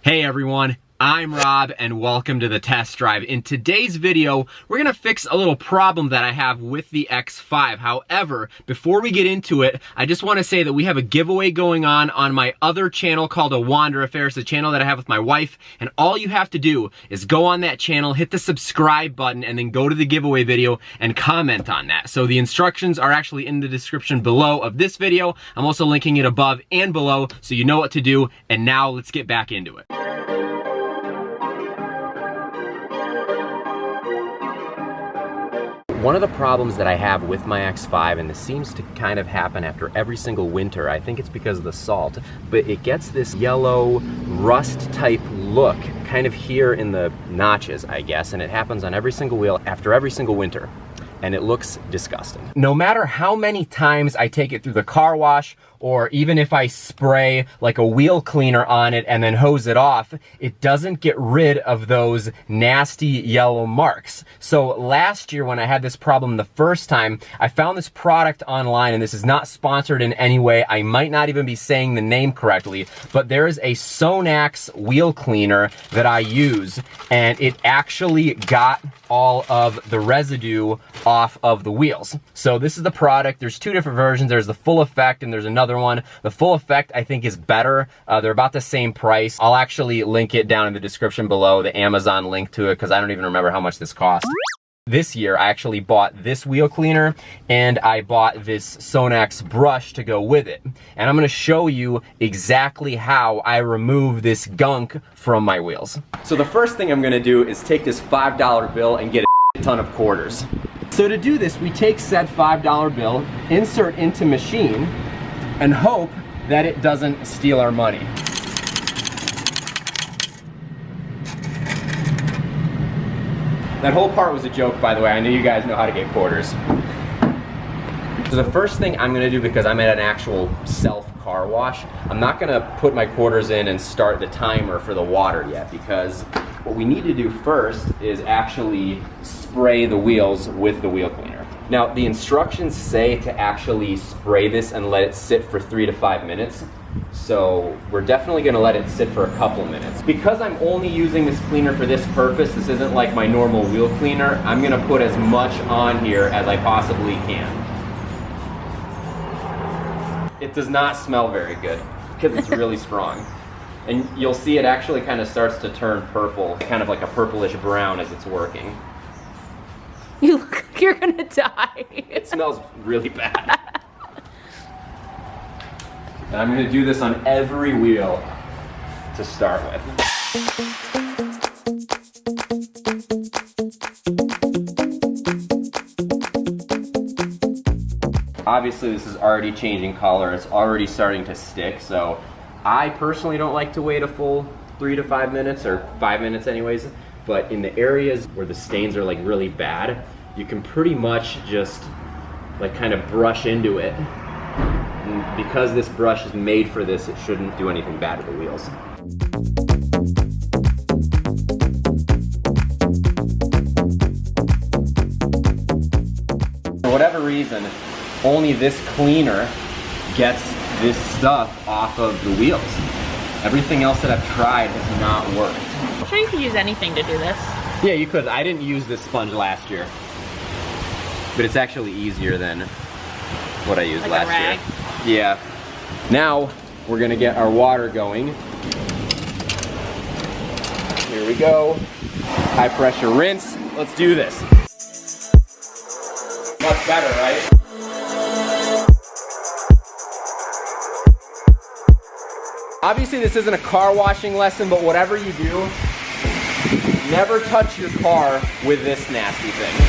Hey everyone, I'm Rob and welcome to the test drive. In today's video, we're gonna fix a little problem that I have with the X5. However, before we get into it, I just wanna say that we have a giveaway going on my other channel called A Wander Affair. It's a channel that I have with my wife, and all you have to do is go on that channel, hit the subscribe button, and then go to the giveaway video and comment on that. So the instructions are actually in the description below of this video. I'm also linking it above and below so you know what to do, and now let's get back into it. One of the problems that I have with my X5, and this seems to kind of happen after every single winter, I think it's because of the salt, but it gets this yellow rust type look kind of here in the notches, I guess, and it happens on every single wheel after every single winter. And it looks disgusting. No matter how many times I take it through the car wash, or even if I spray like a wheel cleaner on it and then hose it off, it doesn't get rid of those nasty yellow marks. So last year when I had this problem the first time, I found this product online, and this is not sponsored in any way. I might not even be saying the name correctly, but there is a Sonax Wheel Cleaner that I use, and it actually got all of the residue off of the wheels. So this is the product. There's two different versions. There's the full effect and there's another one. The full effect I think is better. They're about the same price. I'll actually link it down in the description below, the Amazon link to it, because I don't even remember how much this cost. This year I actually bought this wheel cleaner and I bought this Sonax brush to go with it. And I'm gonna show you exactly how I remove this gunk from my wheels. So the first thing I'm gonna do is take this $5 bill and get a ton of quarters. So to do this, we take said $5 bill, insert into machine, and hope that it doesn't steal our money. That whole part was a joke, by the way. I know you guys know how to get quarters. So the first thing I'm gonna do, because I'm at an actual self car wash, I'm not gonna put my quarters in and start the timer for the water yet, because what we need to do first is actually spray the wheels with the wheel cleaner. Now, the instructions say to actually spray this and let it sit for 3 to 5 minutes. So we're definitely gonna let it sit for a couple minutes. Because I'm only using this cleaner for this purpose, this isn't like my normal wheel cleaner, I'm gonna put as much on here as I possibly can. It does not smell very good because it's really strong. And you'll see it actually kind of starts to turn purple, kind of like a purplish brown as it's working. You look like you're gonna die. It smells really bad. And I'm gonna do this on every wheel to start with. Obviously this is already changing color, it's already starting to stick, so I personally don't like to wait a full 3 to 5 minutes, or 5 minutes anyways, but in the areas where the stains are like really bad, you can pretty much just like kind of brush into it. And because this brush is made for this, it shouldn't do anything bad to the wheels. For whatever reason, only this cleaner gets this stuff off of the wheels. Everything else that I've tried has not worked. I'm sure you could use anything to do this. Yeah, you could. I didn't use this sponge last year, but it's actually easier than what I used like last year. Yeah. Now we're gonna get our water going. Here we go. High pressure rinse. Let's do this. Much better, right? Obviously this isn't a car washing lesson, but whatever you do, never touch your car with this nasty thing.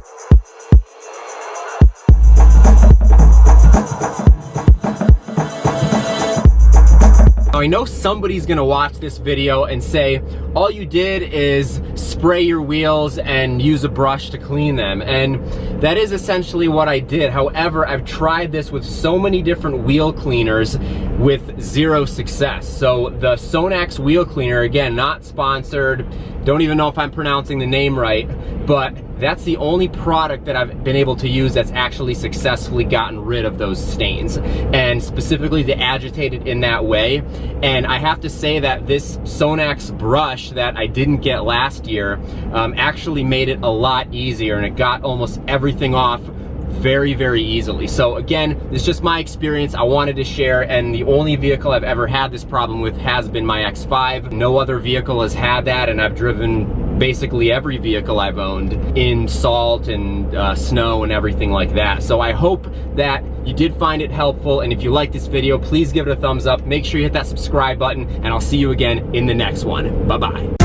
Now I know somebody's gonna watch this video and say, all you did is spray your wheels and use a brush to clean them, and that is essentially what I did. However, I've tried this with so many different wheel cleaners with zero success. So the Sonax Wheel Cleaner, again, not sponsored, Don't even know if I'm pronouncing the name right, but that's the only product that I've been able to use that's actually successfully gotten rid of those stains, and specifically the agitated in that way. And I have to say that this Sonax brush that I didn't get last year actually made it a lot easier, and it got almost everything off very, very easily. So again, it's just my experience I wanted to share, and the only vehicle I've ever had this problem with has been my X5. No other vehicle has had that, and I've driven basically every vehicle I've owned in salt and snow and everything like that. So I hope that you did find it helpful, and if you like this video, please give it a thumbs up. Make sure you hit that subscribe button, and I'll see you again in the next one. Bye-bye.